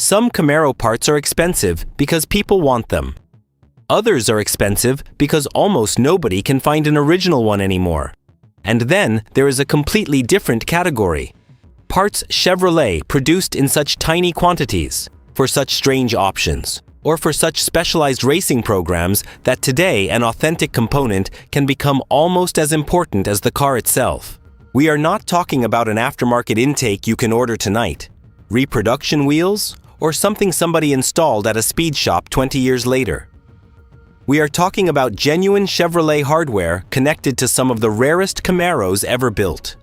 Some Camaro parts are expensive because people want them. Others are expensive because almost nobody can find an original one anymore. And then there is a completely different category. Parts Chevrolet produced in such tiny quantities, for such strange options, or for such specialized racing programs that today an authentic component can become almost as important as the car itself. We are not talking about an aftermarket intake you can order tonight, reproduction wheels, or something somebody installed at a speed shop 20 years later. We are talking about genuine Chevrolet hardware connected to some of the rarest Camaros ever built.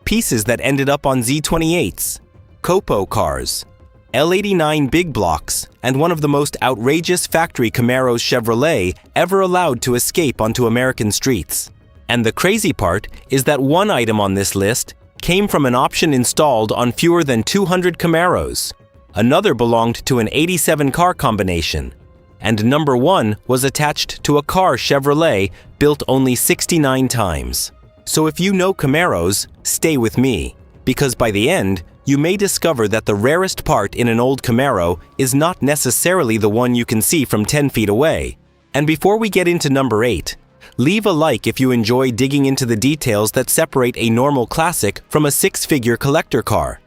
Pieces that ended up on Z28s, Copo cars, L89 big blocks, and one of the most outrageous factory Camaros Chevrolet ever allowed to escape onto American streets. And the crazy part is that one item on this list came from an option installed on fewer than 200 Camaros. Another belonged to an 87 car combination. And number one was attached to a car Chevrolet built only 69 times. So if you know Camaros, stay with me, because by the end, you may discover that the rarest part in an old Camaro is not necessarily the one you can see from 10 feet away. And before we get into number 8, leave a like if you enjoy digging into the details that separate a normal classic from a six-figure collector car.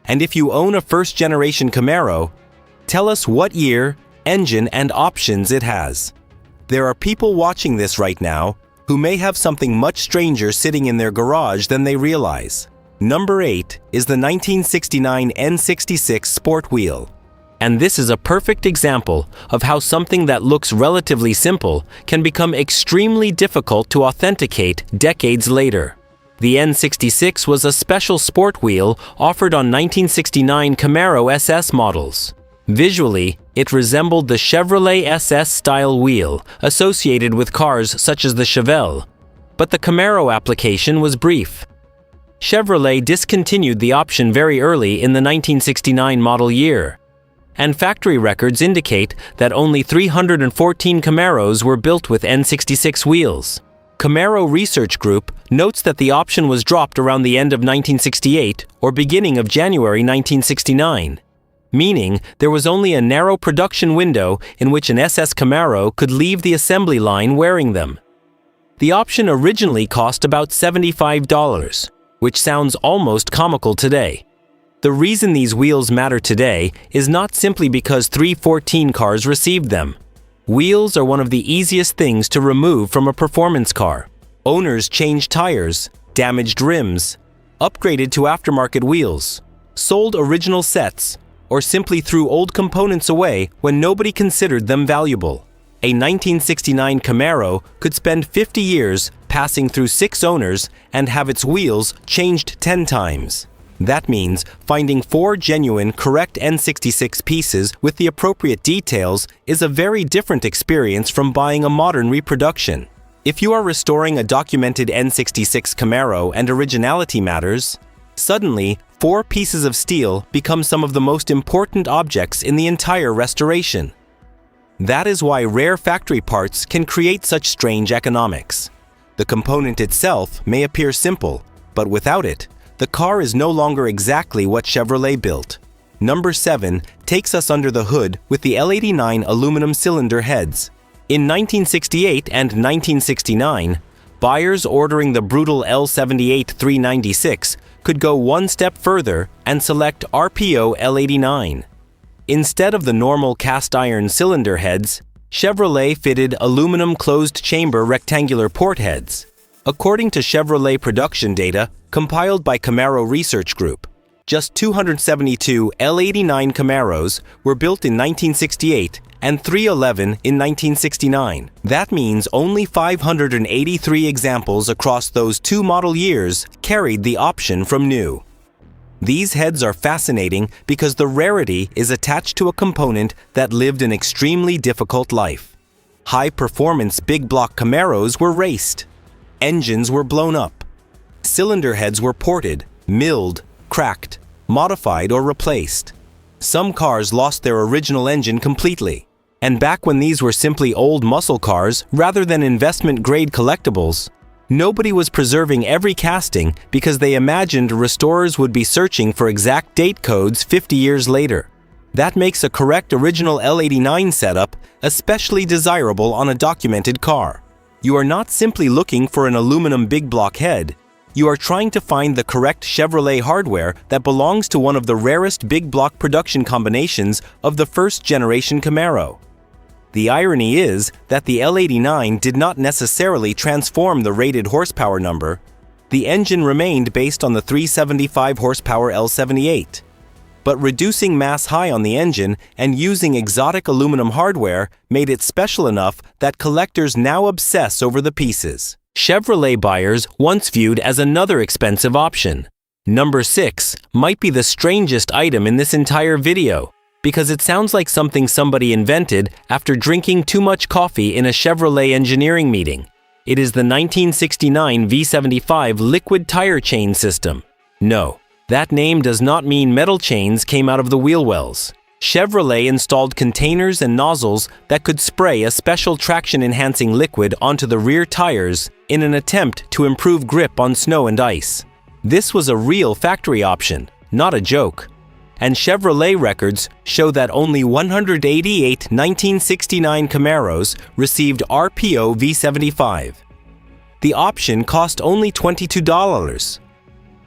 And if you own a first-generation Camaro, tell us what year, engine, and options it has. There are people watching this right now who may have something much stranger sitting in their garage than they realize. Number 8 is the 1969 N66 Sport Wheel. And this is a perfect example of how something that looks relatively simple can become extremely difficult to authenticate decades later. The N66 was a special sport wheel offered on 1969 Camaro SS models. Visually, it resembled the Chevrolet SS-style wheel associated with cars such as the Chevelle, but the Camaro application was brief. Chevrolet discontinued the option very early in the 1969 model year, and factory records indicate that only 314 Camaros were built with N66 wheels. Camaro Research Group notes that the option was dropped around the end of 1968 or beginning of January 1969. Meaning there was only a narrow production window in which an SS Camaro could leave the assembly line wearing them. The option originally cost about $75, which sounds almost comical today. The reason these wheels matter today is not simply because 314 cars received them. Wheels are one of the easiest things to remove from a performance car. Owners changed tires, damaged rims, upgraded to aftermarket wheels, sold original sets, or simply threw old components away when nobody considered them valuable. A 1969 Camaro could spend 50 years passing through 6 owners and have its wheels changed 10 times. That means finding 4 genuine, correct N66 pieces with the appropriate details is a very different experience from buying a modern reproduction. If you are restoring a documented N66 Camaro and originality matters, suddenly 4 pieces of steel become some of the most important objects in the entire restoration. That is why rare factory parts can create such strange economics. The component itself may appear simple, but without it, the car is no longer exactly what Chevrolet built. Number 7 takes us under the hood with the L89 aluminum cylinder heads. In 1968 and 1969, buyers ordering the brutal L78 396 could go one step further and select RPO L89. Instead of the normal cast iron cylinder heads, Chevrolet fitted aluminum closed-chamber rectangular port heads. According to Chevrolet production data compiled by Camaro Research Group, just 272 L89 Camaros were built in 1968 and 311 in 1969. That means only 583 examples across those 2 model years carried the option from new. These heads are fascinating because the rarity is attached to a component that lived an extremely difficult life. High-performance big block Camaros were raced. Engines were blown up. Cylinder heads were ported, milled, cracked, modified, or replaced. Some cars lost their original engine completely. And back when these were simply old muscle cars rather than investment-grade collectibles, nobody was preserving every casting because they imagined restorers would be searching for exact date codes 50 years later. That makes a correct original L89 setup especially desirable on a documented car. You are not simply looking for an aluminum big block head. You are trying to find the correct Chevrolet hardware that belongs to one of the rarest big block production combinations of the first-generation Camaro. The irony is that the L89 did not necessarily transform the rated horsepower number. The engine remained based on the 375 horsepower L78. But reducing mass high on the engine and using exotic aluminum hardware made it special enough that collectors now obsess over the pieces. Chevrolet buyers once viewed as another expensive option. Number 6 might be the strangest item in this entire video, because it sounds like something somebody invented after drinking too much coffee in a Chevrolet engineering meeting. It is the 1969 V75 liquid tire chain system. No, that name does not mean metal chains came out of the wheel wells. Chevrolet installed containers and nozzles that could spray a special traction-enhancing liquid onto the rear tires in an attempt to improve grip on snow and ice. This was a real factory option, not a joke. And Chevrolet records show that only 188 1969 Camaros received RPO V75. The option cost only $22.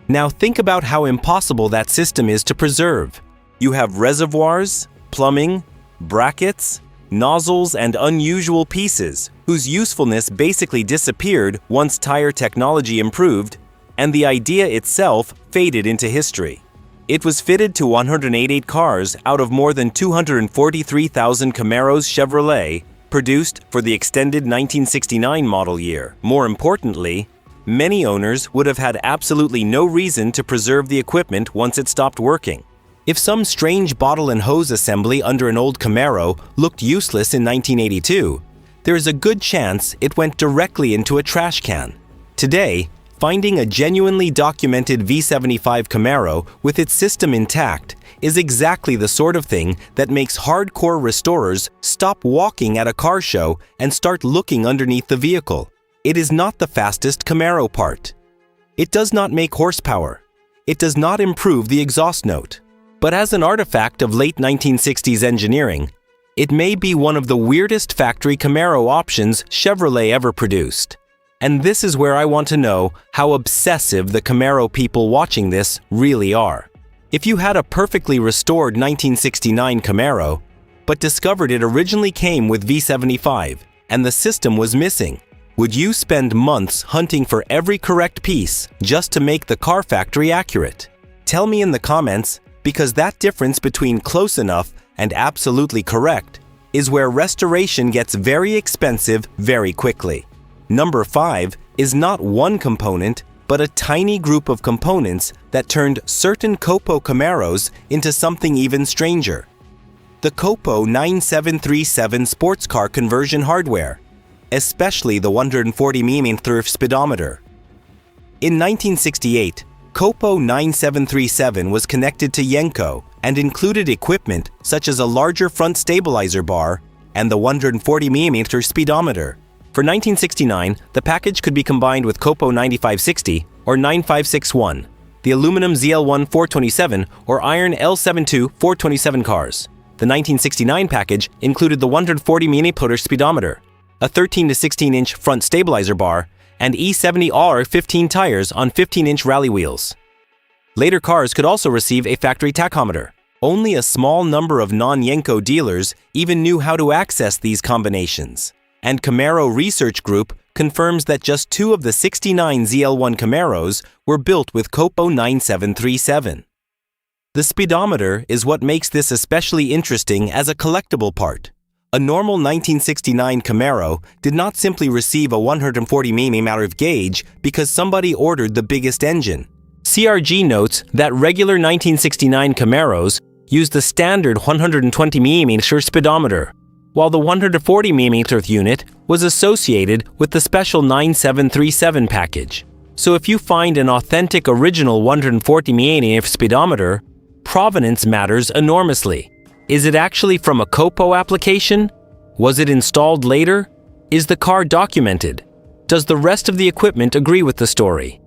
Now think about how impossible that system is to preserve. You have reservoirs, plumbing, brackets, nozzles, and unusual pieces whose usefulness basically disappeared once tire technology improved, and the idea itself faded into history. It was fitted to 188 cars out of more than 243,000 Camaros Chevrolet produced for the extended 1969 model year. More importantly, many owners would have had absolutely no reason to preserve the equipment once it stopped working. If some strange bottle and hose assembly under an old Camaro looked useless in 1982, there is a good chance it went directly into a trash can. Today, finding a genuinely documented V75 Camaro with its system intact is exactly the sort of thing that makes hardcore restorers stop walking at a car show and start looking underneath the vehicle. It is not the fastest Camaro part. It does not make horsepower. It does not improve the exhaust note. But as an artifact of late 1960s engineering, it may be one of the weirdest factory Camaro options Chevrolet ever produced. And this is where I want to know how obsessive the Camaro people watching this really are. If you had a perfectly restored 1969 Camaro, but discovered it originally came with V75 and the system was missing, would you spend months hunting for every correct piece just to make the car factory accurate? Tell me in the comments, because that difference between close enough and absolutely correct is where restoration gets very expensive very quickly. Number 5 is not one component, but a tiny group of components that turned certain Copo Camaros into something even stranger. The Copo 9737 sports car conversion hardware, especially the 140mm speedometer. In 1968, Copo 9737 was connected to Yenko and included equipment such as a larger front stabilizer bar and the 140mm speedometer. For 1969, the package could be combined with Copo 9560 or 9561, the aluminum ZL1 427 or iron L72 427 cars. The 1969 package included the 140mm speedometer, a 13 to 16-inch front stabilizer bar, and E70R 15 tires on 15-inch rally wheels. Later cars could also receive a factory tachometer. Only a small number of non-Yenko dealers even knew how to access these combinations. And Camaro Research Group confirms that just 2 of the 69 ZL1 Camaros were built with Copo 9737. The speedometer is what makes this especially interesting as a collectible part. A normal 1969 Camaro did not simply receive a 140mm gauge because somebody ordered the biggest engine. CRG notes that regular 1969 Camaros used the standard 120mm speedometer, while the 140mm unit was associated with the special 9737 package. So if you find an authentic original 140mm speedometer, provenance matters enormously. Is it actually from a Copo application? Was it installed later? Is the car documented? Does the rest of the equipment agree with the story?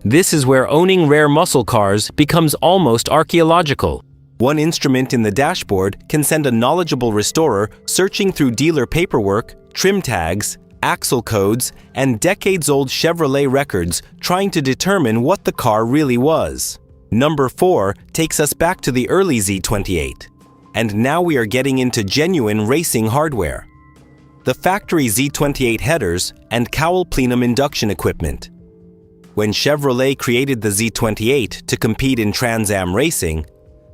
This is where owning rare muscle cars becomes almost archaeological. One instrument in the dashboard can send a knowledgeable restorer searching through dealer paperwork, trim tags, axle codes, and decades-old Chevrolet records trying to determine what the car really was. Number 4 takes us back to the early Z28. And now we are getting into genuine racing hardware. The factory Z28 headers and cowl plenum induction equipment. When Chevrolet created the Z28 to compete in Trans Am racing,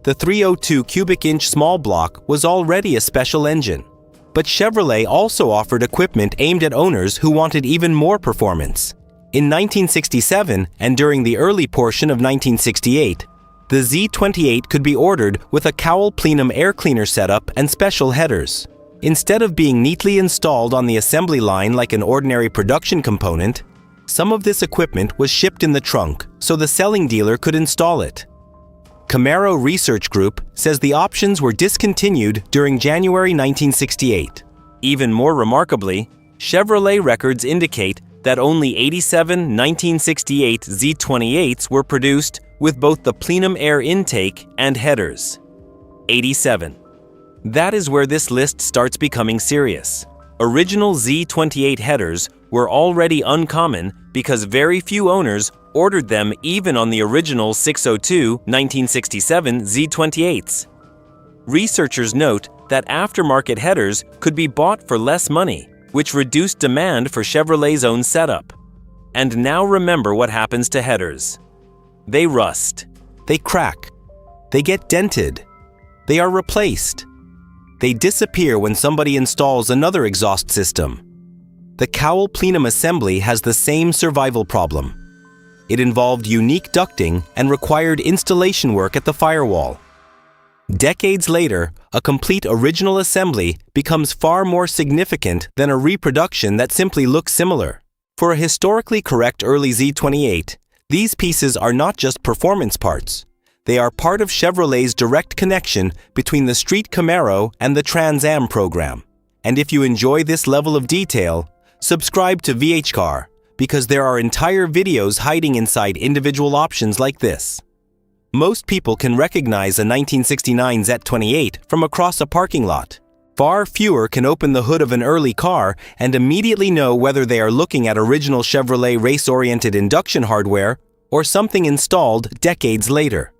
the 302 cubic inch small block was already a special engine. But Chevrolet also offered equipment aimed at owners who wanted even more performance. In 1967 and during the early portion of 1968, the Z28 could be ordered with a cowl plenum air cleaner setup and special headers. Instead of being neatly installed on the assembly line like an ordinary production component, some of this equipment was shipped in the trunk so the selling dealer could install it. Camaro Research Group says the options were discontinued during January 1968. Even more remarkably, Chevrolet records indicate that only 87 1968 Z28s were produced with both the plenum air intake and headers. 87. That is where this list starts becoming serious. Original Z28 headers were already uncommon because very few owners ordered them even on the original 602 1967 Z28s. Researchers note that aftermarket headers could be bought for less money, which reduced demand for Chevrolet's own setup. And now remember what happens to headers. They rust. They crack. They get dented. They are replaced. They disappear when somebody installs another exhaust system. The cowl plenum assembly has the same survival problem. It involved unique ducting and required installation work at the firewall. Decades later, a complete original assembly becomes far more significant than a reproduction that simply looks similar. For a historically correct early Z28, these pieces are not just performance parts. They are part of Chevrolet's direct connection between the Street Camaro and the Trans Am program. And if you enjoy this level of detail, subscribe to VHCar, because there are entire videos hiding inside individual options like this. Most people can recognize a 1969 Z28 from across a parking lot. Far fewer can open the hood of an early car and immediately know whether they are looking at original Chevrolet race-oriented induction hardware or something installed decades later.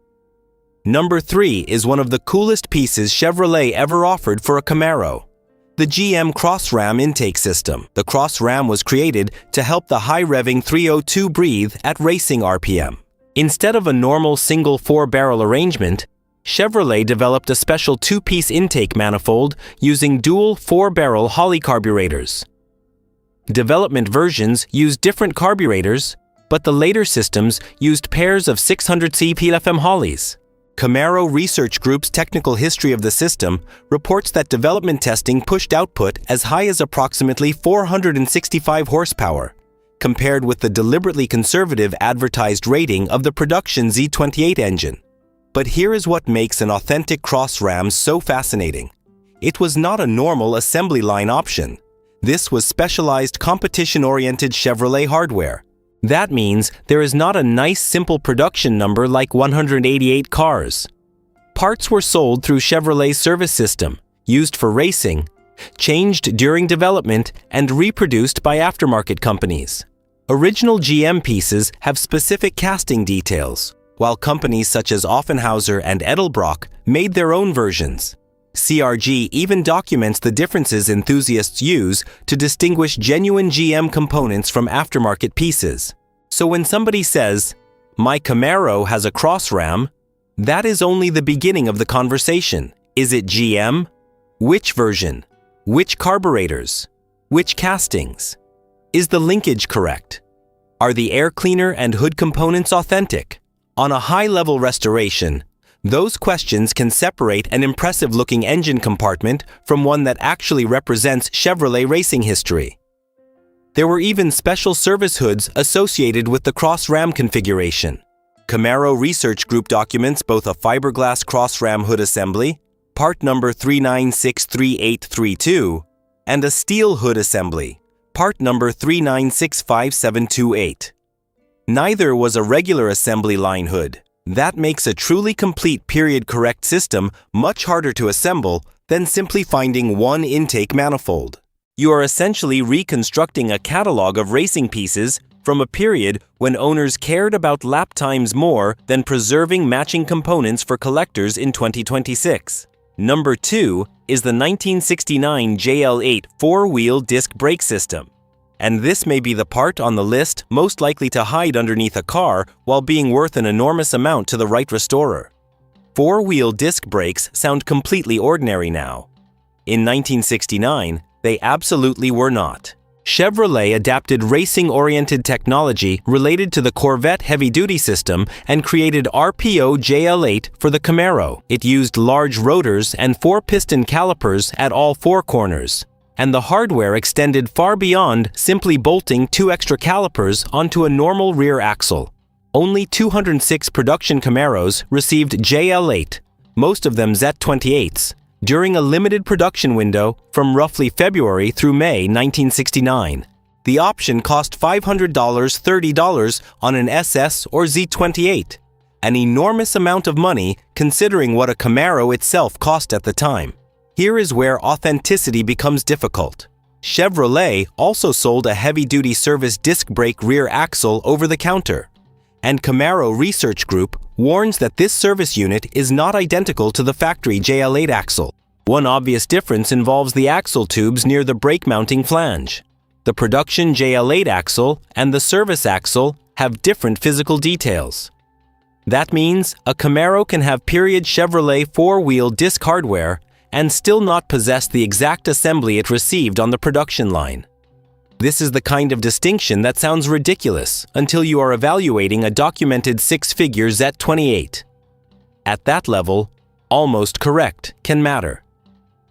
Number 3 is one of the coolest pieces Chevrolet ever offered for a Camaro. The GM Cross-Ram intake system. The Cross-Ram was created to help the high-revving 302 breathe at racing RPM. Instead of a normal single 4-barrel arrangement, Chevrolet developed a special 2-piece intake manifold using dual 4-barrel Holley carburetors. Development versions used different carburetors, but the later systems used pairs of 600C PLFM Holleys. Camaro Research Group's technical history of the system reports that development testing pushed output as high as approximately 465 horsepower, compared with the deliberately conservative advertised rating of the production Z28 engine. But here is what makes an authentic Cross-Ram so fascinating. It was not a normal assembly line option. This was specialized competition-oriented Chevrolet hardware. That means there is not a nice simple production number like 188 cars. Parts were sold through Chevrolet's service system, used for racing, changed during development, and reproduced by aftermarket companies. Original GM pieces have specific casting details, while companies such as Offenhauser and Edelbrock made their own versions. CRG even documents the differences enthusiasts use to distinguish genuine GM components from aftermarket pieces. So when somebody says, "My Camaro has a Cross-Ram," that is only the beginning of the conversation. Is it GM? Which version? Which carburetors? Which castings? Is the linkage correct? Are the air cleaner and hood components authentic? On a high-level restoration, those questions can separate an impressive-looking engine compartment from one that actually represents Chevrolet racing history. There were even special service hoods associated with the Cross-Ram configuration. Camaro Research Group documents both a fiberglass Cross-Ram hood assembly, part number 3963832, and a steel hood assembly, part number 3965728. Neither was a regular assembly line hood. That makes a truly complete period-correct system much harder to assemble than simply finding one intake manifold. You are essentially reconstructing a catalog of racing pieces from a period when owners cared about lap times more than preserving matching components for collectors in 2026. Number 2 is the 1969 JL8 four-wheel disc brake system. And this may be the part on the list most likely to hide underneath a car while being worth an enormous amount to the right restorer. Four-wheel disc brakes sound completely ordinary now. In 1969, they absolutely were not. Chevrolet adapted racing-oriented technology related to the Corvette heavy-duty system and created RPO JL8 for the Camaro. It used large rotors and 4-piston calipers at all 4 corners, and the hardware extended far beyond simply bolting 2 extra calipers onto a normal rear axle. Only 206 production Camaros received JL8, most of them Z28s, during a limited production window from roughly February through May 1969. The option cost $500, $30 on an SS or Z28, an enormous amount of money considering what a Camaro itself cost at the time. Here is where authenticity becomes difficult. Chevrolet also sold a heavy-duty service disc brake rear axle over the counter, and Camaro Research Group warns that this service unit is not identical to the factory JL8 axle. One obvious difference involves the axle tubes near the brake mounting flange. The production JL8 axle and the service axle have different physical details. That means a Camaro can have period Chevrolet four-wheel disc hardware and still not possess the exact assembly it received on the production line. This is the kind of distinction that sounds ridiculous until you are evaluating a documented 6-figure Z28. At that level, almost correct can matter.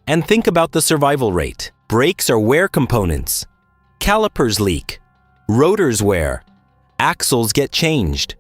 And think about the survival rate. Brakes are wear components. Calipers leak. Rotors wear. Axles get changed.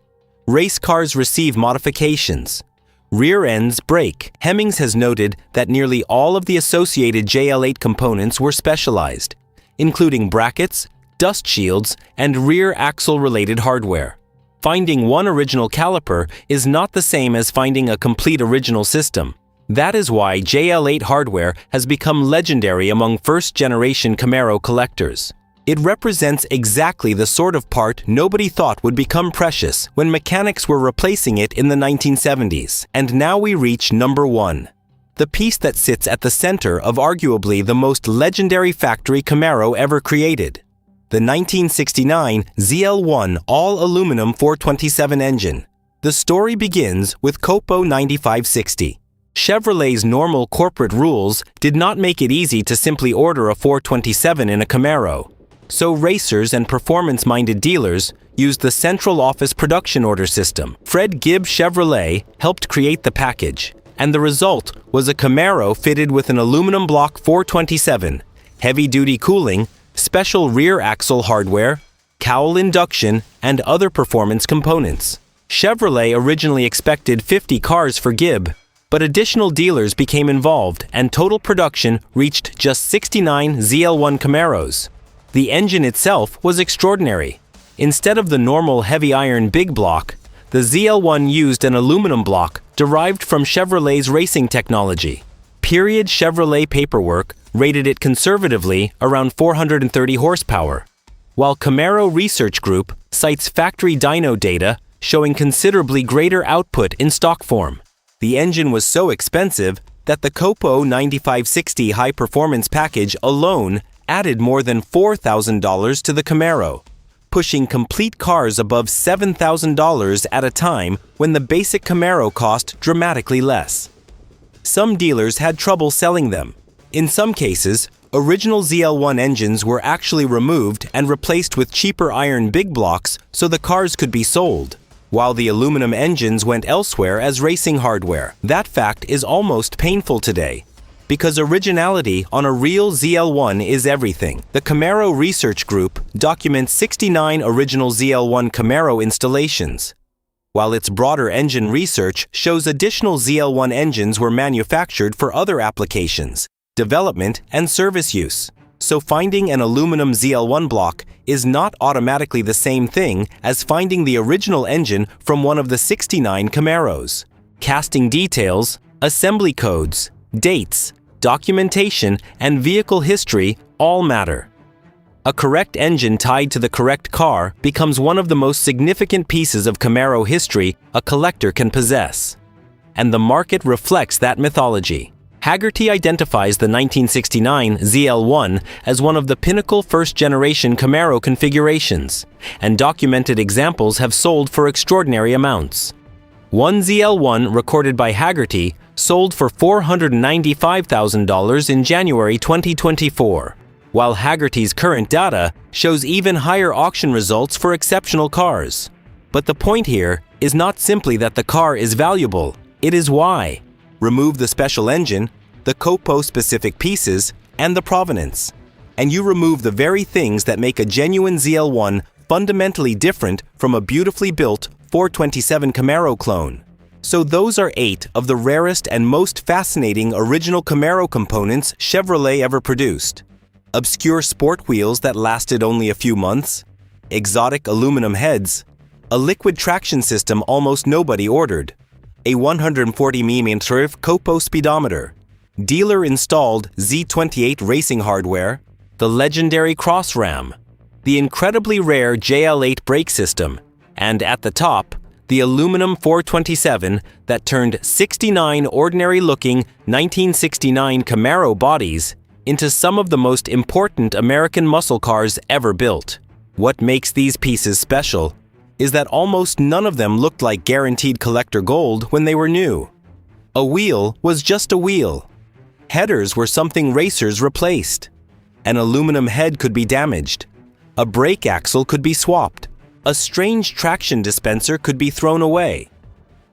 Race cars receive modifications. Rear ends break. Hemmings has noted that nearly all of the associated JL8 components were specialized, including brackets, dust shields, and rear axle-related hardware. Finding one original caliper is not the same as finding a complete original system. That is why JL8 hardware has become legendary among first-generation Camaro collectors. It represents exactly the sort of part nobody thought would become precious when mechanics were replacing it in the 1970s. And now we reach number 1. The piece that sits at the center of arguably the most legendary factory Camaro ever created, the 1969 ZL1 all-aluminum 427 engine. The story begins with Copo 9560. Chevrolet's normal corporate rules did not make it easy to simply order a 427 in a Camaro, so racers and performance-minded dealers used the central office production order system. Fred Gibb Chevrolet helped create the package, and the result was a Camaro fitted with an aluminum block 427, heavy-duty cooling, special rear axle hardware, cowl induction, and other performance components. Chevrolet originally expected 50 cars for Gibb, but additional dealers became involved and total production reached just 69 ZL1 Camaros. The engine itself was extraordinary. Instead of the normal heavy iron big block, the ZL1 used an aluminum block derived from Chevrolet's racing technology. Period Chevrolet paperwork rated it conservatively around 430 horsepower, while Camaro Research Group cites factory dyno data showing considerably greater output in stock form. The engine was so expensive that the Copo 9560 high-performance package alone added more than $4,000 to the Camaro, pushing complete cars above $7,000 at a time when the basic Camaro cost dramatically less. Some dealers had trouble selling them. In some cases, original ZL1 engines were actually removed and replaced with cheaper iron big blocks so the cars could be sold, while the aluminum engines went elsewhere as racing hardware. That fact is almost painful today, because originality on a real ZL1 is everything. The Camaro Research Group documents 69 original ZL1 Camaro installations, while its broader engine research shows additional ZL1 engines were manufactured for other applications, development, and service use. So finding an aluminum ZL1 block is not automatically the same thing as finding the original engine from one of the 69 Camaros. Casting details, assembly codes, dates, documentation, and vehicle history all matter. A correct engine tied to the correct car becomes one of the most significant pieces of Camaro history a collector can possess. And the market reflects that mythology. Hagerty identifies the 1969 ZL1 as one of the pinnacle first-generation Camaro configurations, and documented examples have sold for extraordinary amounts. One ZL1 recorded by Hagerty sold for $495,000 in January 2024, while Hagerty's current data shows even higher auction results for exceptional cars. But the point here is not simply that the car is valuable, it is why. Remove the special engine, the Copo-specific pieces, and the provenance, and you remove the very things that make a genuine ZL1 fundamentally different from a beautifully built 427 Camaro clone. So those are 8 of the rarest and most fascinating original Camaro components Chevrolet ever produced. Obscure sport wheels that lasted only a few months, exotic aluminum heads, a liquid traction system almost nobody ordered, a 140mm Copo speedometer, dealer-installed Z28 racing hardware, the legendary cross ram, the incredibly rare JL8 brake system, and at the top, the aluminum 427 that turned 69 ordinary-looking 1969 Camaro bodies into some of the most important American muscle cars ever built. What makes these pieces special is that almost none of them looked like guaranteed collector gold when they were new. A wheel was just a wheel. Headers were something racers replaced. An aluminum head could be damaged. A brake axle could be swapped. A strange traction dispenser could be thrown away.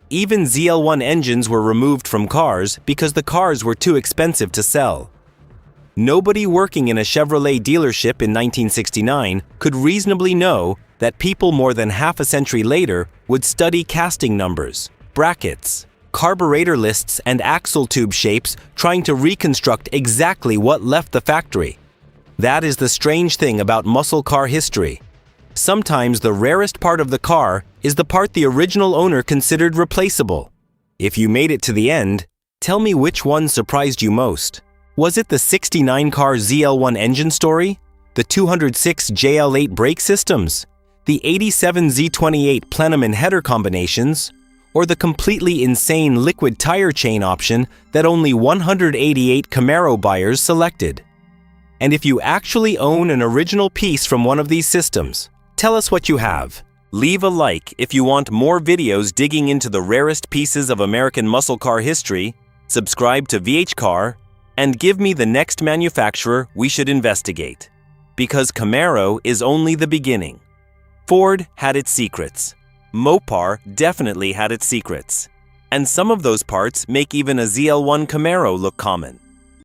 Even ZL1 engines were removed from cars because the cars were too expensive to sell. Nobody working in a Chevrolet dealership in 1969 could reasonably know that people more than half a century later would study casting numbers, brackets, carburetor lists, and axle tube shapes trying to reconstruct exactly what left the factory. That is the strange thing about muscle car history. Sometimes the rarest part of the car is the part the original owner considered replaceable. If you made it to the end, tell me which one surprised you most. Was it the 69 car ZL1 engine story? The 206 JL8 brake systems? The 87 Z28 plenum and header combinations? Or the completely insane liquid tire chain option that only 188 Camaro buyers selected? And if you actually own an original piece from one of these systems, tell us what you have. Leave a like if you want more videos digging into the rarest pieces of American muscle car history, subscribe to VHCar, and give me the next manufacturer we should investigate. Because Camaro is only the beginning. Ford had its secrets. Mopar definitely had its secrets. And some of those parts make even a ZL1 Camaro look common.